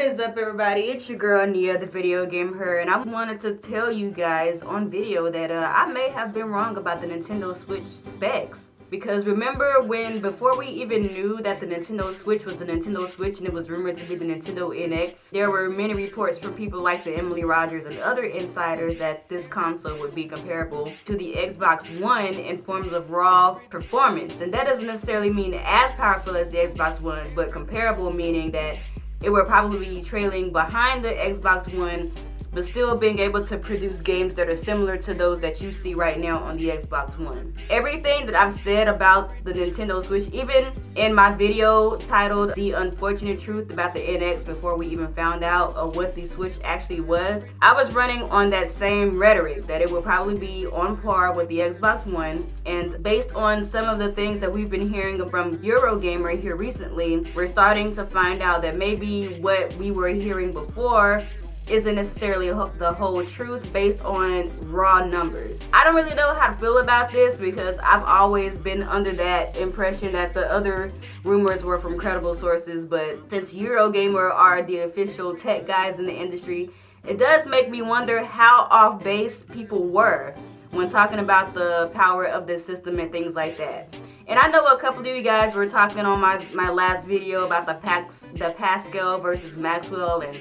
What is up, everybody? It's your girl Nia, the video game her, and I wanted to tell you guys on video that I may have been wrong about the Nintendo Switch specs. Because remember when, before we even knew that the Nintendo Switch was the Nintendo Switch and it was rumored to be the Nintendo NX, there were many reports from people like the Emily Rogers and other insiders that this console would be comparable to the Xbox One in forms of raw performance. And that doesn't necessarily mean as powerful as the Xbox One, but comparable meaning that it will probably be trailing behind the Xbox One, but still being able to produce games that are similar to those that you see right now on the Xbox One. Everything that I've said about the Nintendo Switch, even in my video titled The Unfortunate Truth about the NX before we even found out of what the Switch actually was, I was running on that same rhetoric, that it will probably be on par with the Xbox One. And based on some of the things that we've been hearing from Eurogamer here recently, we're starting to find out that maybe what we were hearing before isn't necessarily the whole truth based on raw numbers. I don't really know how to feel about this because I've always been under that impression that the other rumors were from credible sources, but since Eurogamer are the official tech guys in the industry, it does make me wonder how off base people were when talking about the power of this system and things like that. And I know a couple of you guys were talking on my last video about the Pascal versus Maxwell and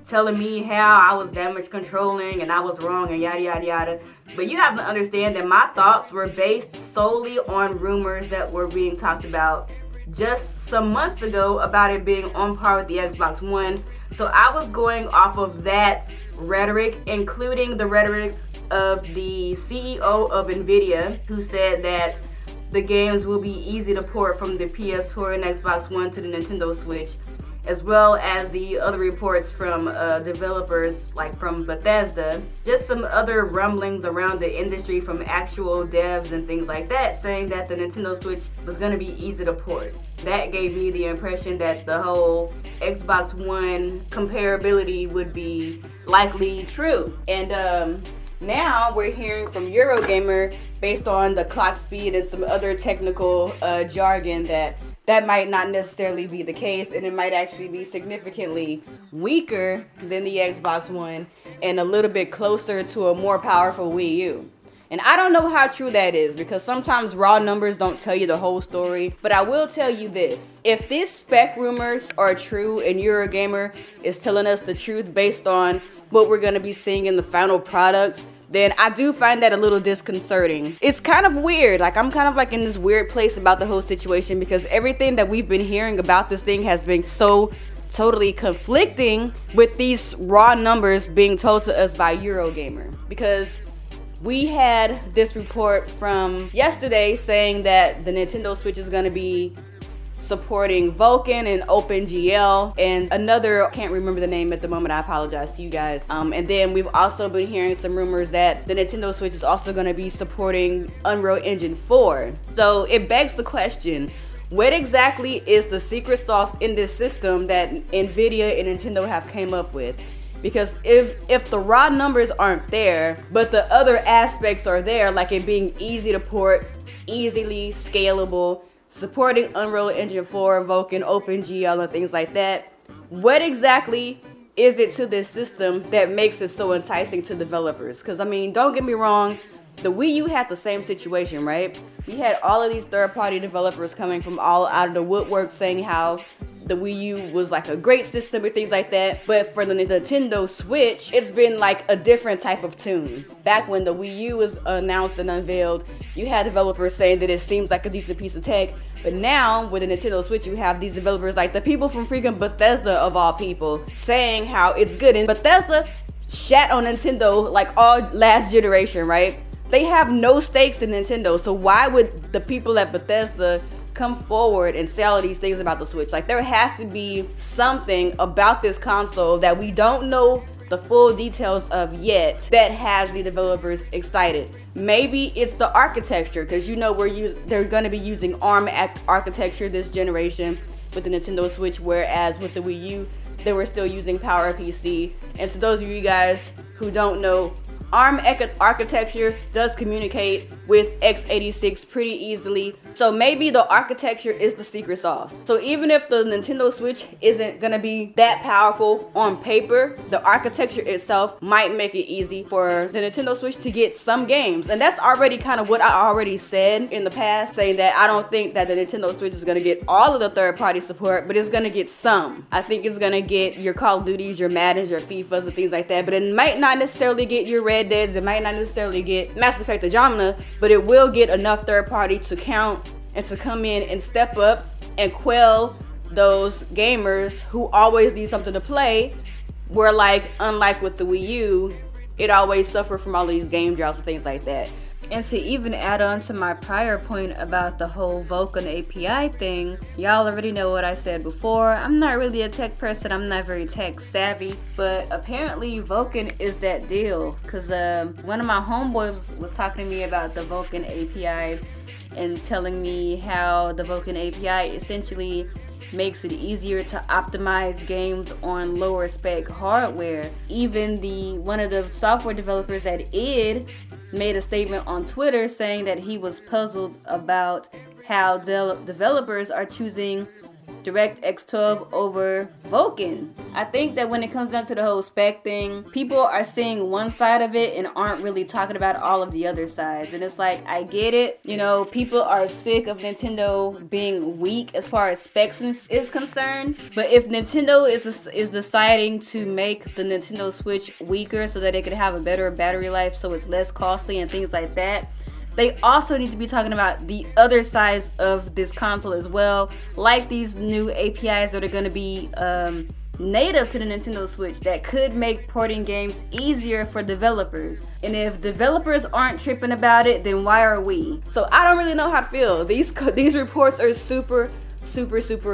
telling me how I was damage controlling and I was wrong and yada yada yada. But you have to understand that my thoughts were based solely on rumors that were being talked about just some months ago about it being on par with the Xbox One. So I was going off of that rhetoric, including the rhetoric of the CEO of Nvidia, who said that the games will be easy to port from the PS4 and Xbox One to the Nintendo Switch, as well as the other reports from developers like from Bethesda, just some other rumblings around the industry from actual devs and things like that, saying that the Nintendo Switch was going to be easy to port. That gave me the impression that the whole Xbox One comparability would be likely true. And now we're hearing from Eurogamer, based on the clock speed and some other technical jargon, that might not necessarily be the case, and it might actually be significantly weaker than the Xbox One and a little bit closer to a more powerful Wii U. And I don't know how true that is, because sometimes raw numbers don't tell you the whole story, but I will tell you this. If these spec rumors are true and Eurogamer is telling us the truth based on what we're going to be seeing in the final product, then I do find that a little disconcerting. It's kind of weird. Like, I'm kind of like in this weird place about the whole situation, because everything that we've been hearing about this thing has been so totally conflicting with these raw numbers being told to us by Eurogamer. Because we had this report from yesterday saying that the Nintendo Switch is going to be supporting Vulkan and OpenGL and another, I can't remember the name at the moment, I apologize to you guys. And then we've also been hearing some rumors that the Nintendo Switch is also going to be supporting Unreal Engine 4. So it begs the question, what exactly is the secret sauce in this system that Nvidia and Nintendo have came up with? Because if the raw numbers aren't there, but the other aspects are there, like it being easy to port, easily scalable, supporting Unreal Engine 4, Vulkan, OpenGL, and things like that, what exactly is it to this system that makes it so enticing to developers? Because, I mean, don't get me wrong, the Wii U had the same situation, right? We had all of these third-party developers coming from all out of the woodwork saying how the Wii U was like a great system and things like that. But for the Nintendo Switch, it's been like a different type of tune. Back when the Wii U was announced and unveiled, you had developers saying that it seems like a decent piece of tech. But now, with the Nintendo Switch, you have these developers like the people from freaking Bethesda, of all people, saying how it's good. And Bethesda shat on Nintendo like all last generation, right? They have no stakes in Nintendo, so why would the people at Bethesda come forward and say all of these things about the Switch? Like, there has to be something about this console that we don't know the full details of yet that has the developers excited. Maybe it's the architecture, because you know they're going to be using ARM architecture this generation with the Nintendo Switch, whereas with the Wii U they were still using PowerPC. And to those of you guys who don't know, ARM architecture does communicate with x86 pretty easily. So maybe the architecture is the secret sauce. So even if the Nintendo Switch isn't gonna be that powerful on paper, the architecture itself might make it easy for the Nintendo Switch to get some games. And that's already kind of what I already said in the past, saying that I don't think that the Nintendo Switch is gonna get all of the third-party support, but it's gonna get some. I think it's gonna get your Call of Duties, your Maddens, your FIFAs, and things like that, but it might not necessarily get your Red Deads, it might not necessarily get Mass Effect Andromeda, but it will get enough third-party to count and to come in and step up and quell those gamers who always need something to play, where like, unlike with the Wii U, it always suffered from all of these game droughts and things like that. And to even add on to my prior point about the whole Vulkan API thing, y'all already know what I said before. I'm not really a tech person, I'm not very tech savvy, but apparently Vulkan is that deal. Cause one of my homeboys was talking to me about the Vulkan API and telling me how the Vulkan API essentially makes it easier to optimize games on lower spec hardware. Even one of the software developers at id made a statement on Twitter saying that he was puzzled about how developers are choosing DirectX 12 over Vulkan. I think that when it comes down to the whole spec thing, people are seeing one side of it and aren't really talking about all of the other sides. And it's like, I get it. You know, people are sick of Nintendo being weak as far as specs is concerned. But if Nintendo is deciding to make the Nintendo Switch weaker so that it could have a better battery life, so it's less costly and things like that, they also need to be talking about the other sides of this console as well, like these new APIs that are going to be native to the Nintendo Switch that could make porting games easier for developers. And if developers aren't tripping about it, then why are we? So I don't really know how to feel. These reports are super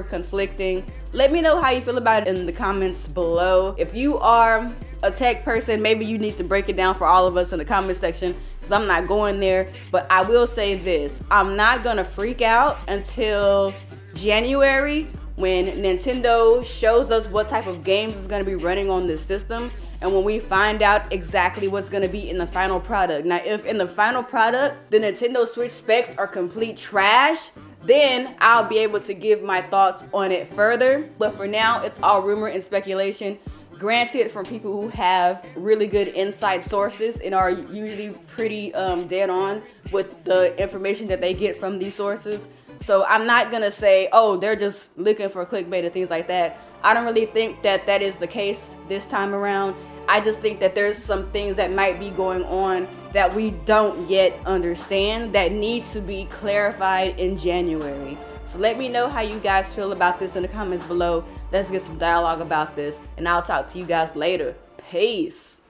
conflicting. Let me know how you feel about it in the comments below. If you are a tech person, maybe you need to break it down for all of us in the comment section, because I'm not going there. But I will say this, I'm not gonna freak out until January, when Nintendo shows us what type of games is gonna be running on this system, and when we find out exactly what's gonna be in the final product. Now, if in the final product, the Nintendo Switch specs are complete trash, then I'll be able to give my thoughts on it further. But for now, it's all rumor and speculation. Granted, from people who have really good inside sources and are usually pretty dead on with the information that they get from these sources. So I'm not gonna say, oh, they're just looking for clickbait and things like that. I don't really think that that is the case this time around. I just think that there's some things that might be going on that we don't yet understand that need to be clarified in January. So let me know how you guys feel about this in the comments below. Let's get some dialogue about this, and I'll talk to you guys later. Peace.